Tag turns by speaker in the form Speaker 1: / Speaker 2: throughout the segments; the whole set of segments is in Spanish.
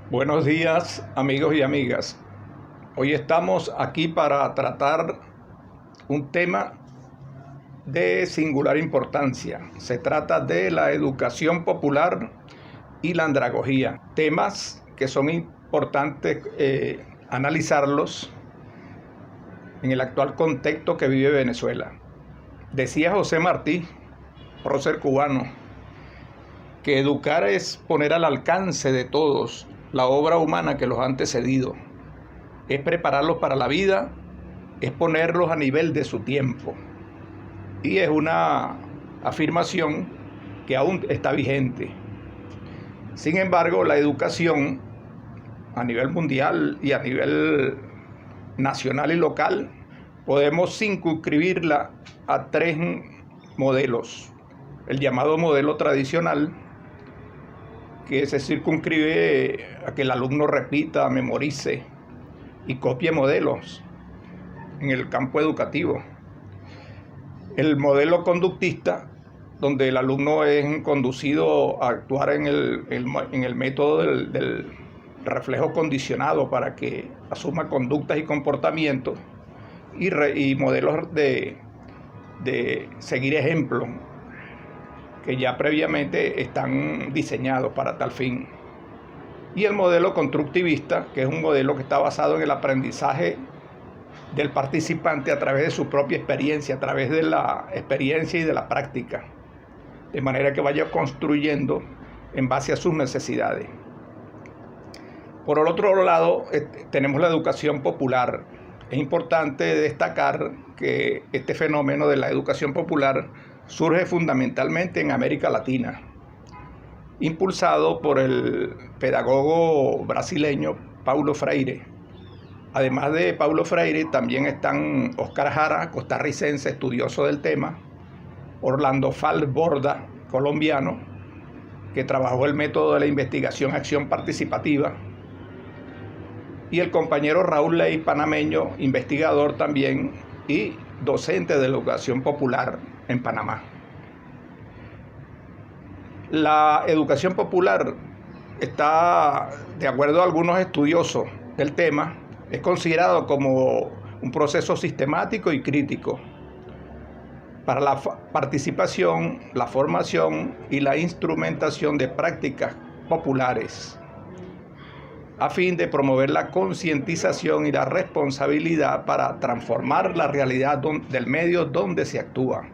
Speaker 1: Buenos días, amigos y amigas. Hoy estamos aquí para tratar un tema de singular importancia. Se trata de la educación popular y la andragogía. Temas que son importantes analizarlos en el actual contexto que vive Venezuela. Decía José Martí, prócer cubano, que educar es poner al alcance de todos la obra humana que los ha antecedido. Es prepararlos para la vida, es ponerlos a nivel de su tiempo. Y es una afirmación que aún está vigente. Sin embargo, la educación a nivel mundial y a nivel nacional y local, podemos circunscribirla a tres modelos. El llamado modelo tradicional, que se circunscribe a que el alumno repita, memorice y copie modelos en el campo educativo. El modelo conductista, donde el alumno es conducido a actuar en el método del reflejo condicionado para que asuma conductas y comportamientos, y modelos de seguir ejemplos que ya previamente están diseñados para tal fin. Y el modelo constructivista, que es un modelo que está basado en el aprendizaje del participante a través de su propia experiencia, a través de la experiencia y de la práctica, de manera que vaya construyendo en base a sus necesidades. Por el otro lado, tenemos la educación popular. Es importante destacar que este fenómeno de la educación popular surge fundamentalmente en América Latina, impulsado por el pedagogo brasileño Paulo Freire. Además de Paulo Freire, también están Oscar Jara, costarricense, estudioso del tema, Orlando Fals Borda, colombiano, que trabajó el método de la investigación-acción participativa, y el compañero Raúl Ley, panameño, investigador también y docente de la educación popular en Panamá. La educación popular está, de acuerdo a algunos estudiosos del tema, es considerado como un proceso sistemático y crítico para la participación, la formación y la instrumentación de prácticas populares, a fin de promover la concientización y la responsabilidad para transformar la realidad del medio donde se actúa.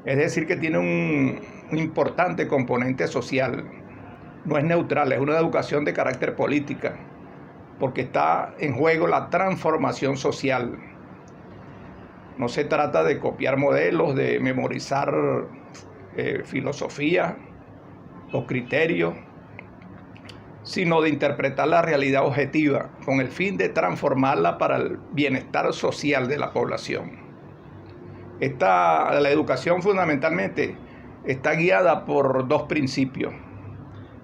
Speaker 1: Es decir, que tiene un importante componente social. No es neutral, es una educación de carácter política, porque está en juego la transformación social. No se trata de copiar modelos, de memorizar filosofía o criterios, sino de interpretar la realidad objetiva con el fin de transformarla para el bienestar social de la población. La educación fundamentalmente está guiada por dos principios.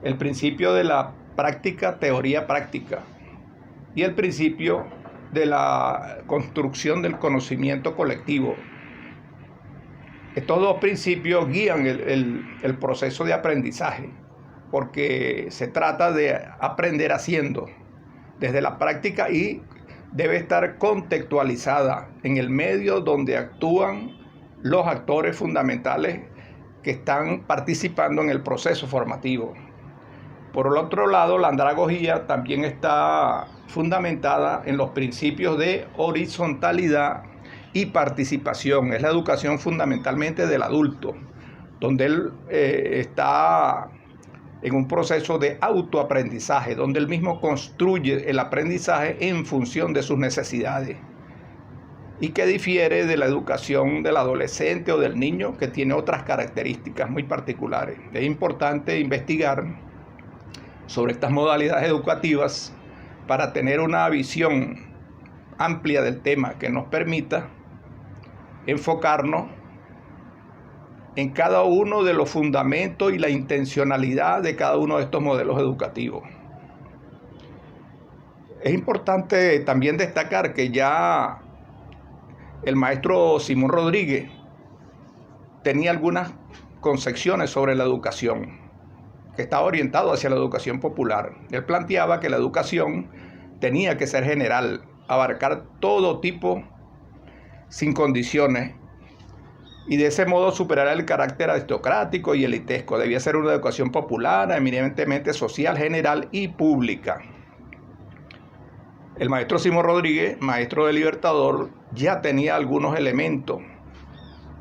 Speaker 1: El principio de la práctica, teoría práctica, y el principio de la construcción del conocimiento colectivo. Estos dos principios guían el proceso de aprendizaje, porque se trata de aprender haciendo desde la práctica y debe estar contextualizada en el medio donde actúan los actores fundamentales que están participando en el proceso formativo. Por el otro lado, la andragogía también está fundamentada en los principios de horizontalidad y participación. Es la educación fundamentalmente del adulto, donde él está en un proceso de autoaprendizaje, donde él mismo construye el aprendizaje en función de sus necesidades, y que difiere de la educación del adolescente o del niño, que tiene otras características muy particulares. Es importante investigar sobre estas modalidades educativas para tener una visión amplia del tema que nos permita enfocarnos en cada uno de los fundamentos y la intencionalidad de cada uno de estos modelos educativos. Es importante también destacar que ya el maestro Simón Rodríguez tenía algunas concepciones sobre la educación. que estaba orientado hacia la educación popular. Él planteaba que la educación tenía que ser general, abarcar todo tipo sin condiciones, y de ese modo superar el carácter aristocrático y elitesco. Debía ser una educación popular, eminentemente social, general y pública. El maestro Simón Rodríguez, maestro del Libertador, ya tenía algunos elementos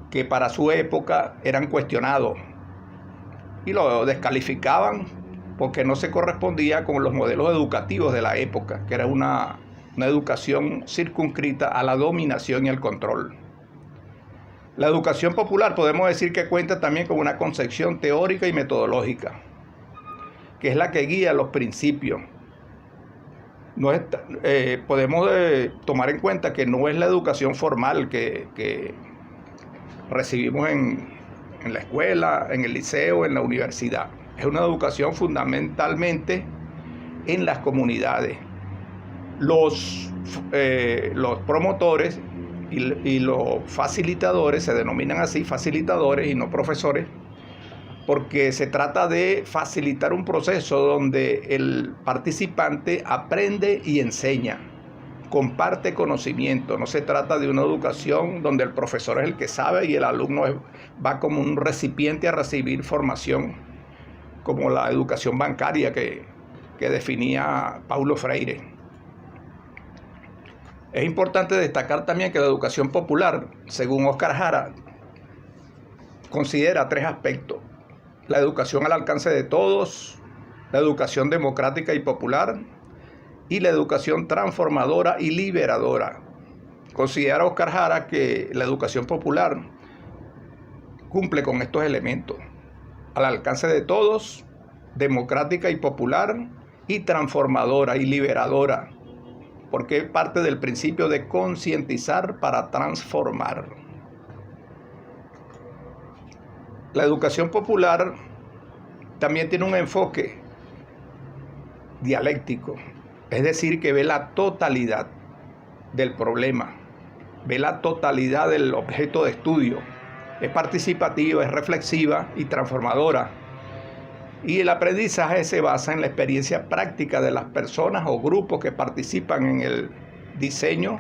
Speaker 1: que para su época eran cuestionados y lo descalificaban porque no se correspondía con los modelos educativos de la época, que era una educación circunscrita a la dominación y el control. La educación popular podemos decir que cuenta también con una concepción teórica y metodológica, que es la que guía los principios. Podemos tomar en cuenta que no es la educación formal que recibimos en la escuela, en el liceo, en la universidad. Es una educación fundamentalmente en las comunidades. Los promotores y los facilitadores se denominan así, facilitadores y no profesores, porque se trata de facilitar un proceso donde el participante aprende y enseña, comparte conocimiento. No se trata de una educación donde el profesor es el que sabe y el alumno va como un recipiente a recibir formación, como la educación bancaria que definía Paulo Freire. Es importante destacar también que la educación popular, según Óscar Jara, considera 3 aspectos: la educación al alcance de todos, la educación democrática y popular, y la educación transformadora y liberadora. Considera Óscar Jara que la educación popular cumple con estos elementos: al alcance de todos, democrática y popular, y transformadora y liberadora, porque parte del principio de concientizar para transformar. La educación popular también tiene un enfoque dialéctico, es decir, que ve la totalidad del problema, ve la totalidad del objeto de estudio, es participativa, es reflexiva y transformadora. Y el aprendizaje se basa en la experiencia práctica de las personas o grupos que participan en el diseño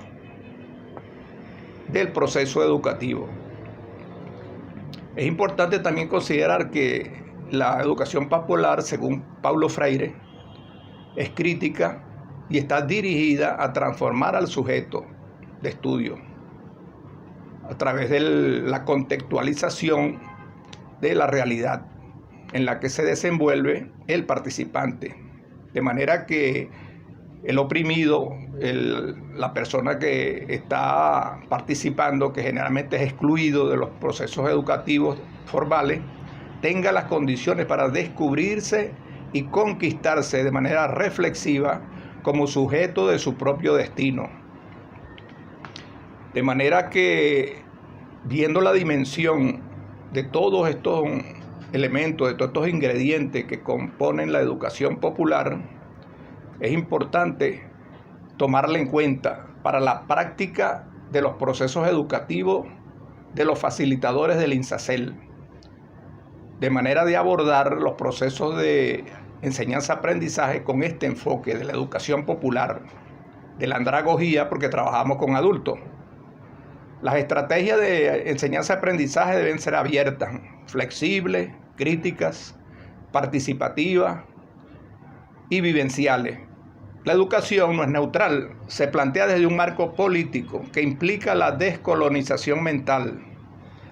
Speaker 1: del proceso educativo. Es importante también considerar que la educación popular, según Paulo Freire, es crítica y está dirigida a transformar al sujeto de estudio a través de la contextualización de la realidad en la que se desenvuelve el participante, de manera que el oprimido, la persona que está participando, que generalmente es excluido de los procesos educativos formales, tenga las condiciones para descubrirse y conquistarse de manera reflexiva como sujeto de su propio destino. De manera que, viendo la dimensión de todos estos elementos, de todos estos ingredientes que componen la educación popular, es importante tomarla en cuenta para la práctica de los procesos educativos de los facilitadores del INSACEL, de manera de abordar los procesos de enseñanza-aprendizaje con este enfoque de la educación popular, de la andragogía, porque trabajamos con adultos. Las estrategias de enseñanza-aprendizaje deben ser abiertas, flexibles, críticas, participativas y vivenciales. La educación no es neutral, se plantea desde un marco político que implica la descolonización mental,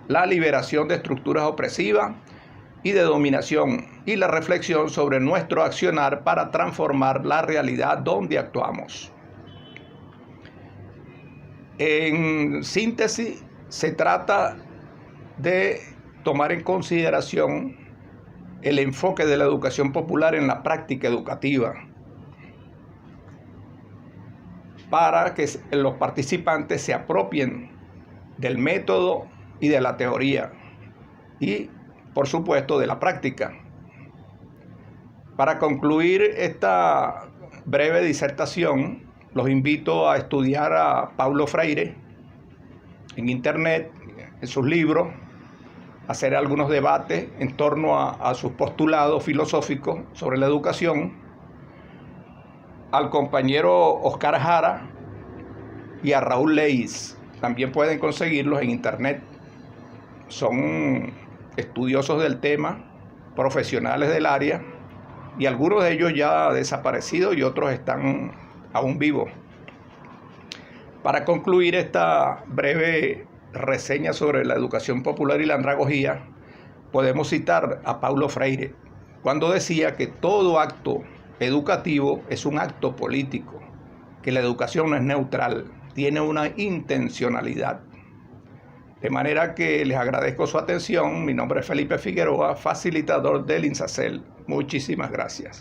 Speaker 1: la liberación de estructuras opresivas y de dominación y la reflexión sobre nuestro accionar para transformar la realidad donde actuamos. En síntesis, se trata de tomar en consideración el enfoque de la educación popular en la práctica educativa para que los participantes se apropien del método y de la teoría y, por supuesto, de la práctica. Para concluir esta breve disertación, los invito a estudiar a Paulo Freire en internet, en sus libros, hacer algunos debates en torno a sus postulados filosóficos sobre la educación, al compañero Oscar Jara y a Raúl Leis. También pueden conseguirlos en internet. Son estudiosos del tema, profesionales del área, y algunos de ellos ya desaparecidos y otros están aún vivos. Para concluir esta breve reseña sobre la educación popular y la andragogía, podemos citar a Paulo Freire, cuando decía que todo acto educativo es un acto político, que la educación no es neutral, tiene una intencionalidad. De manera que les agradezco su atención. Mi nombre es Felipe Figueroa, facilitador del INSACEL. Muchísimas gracias.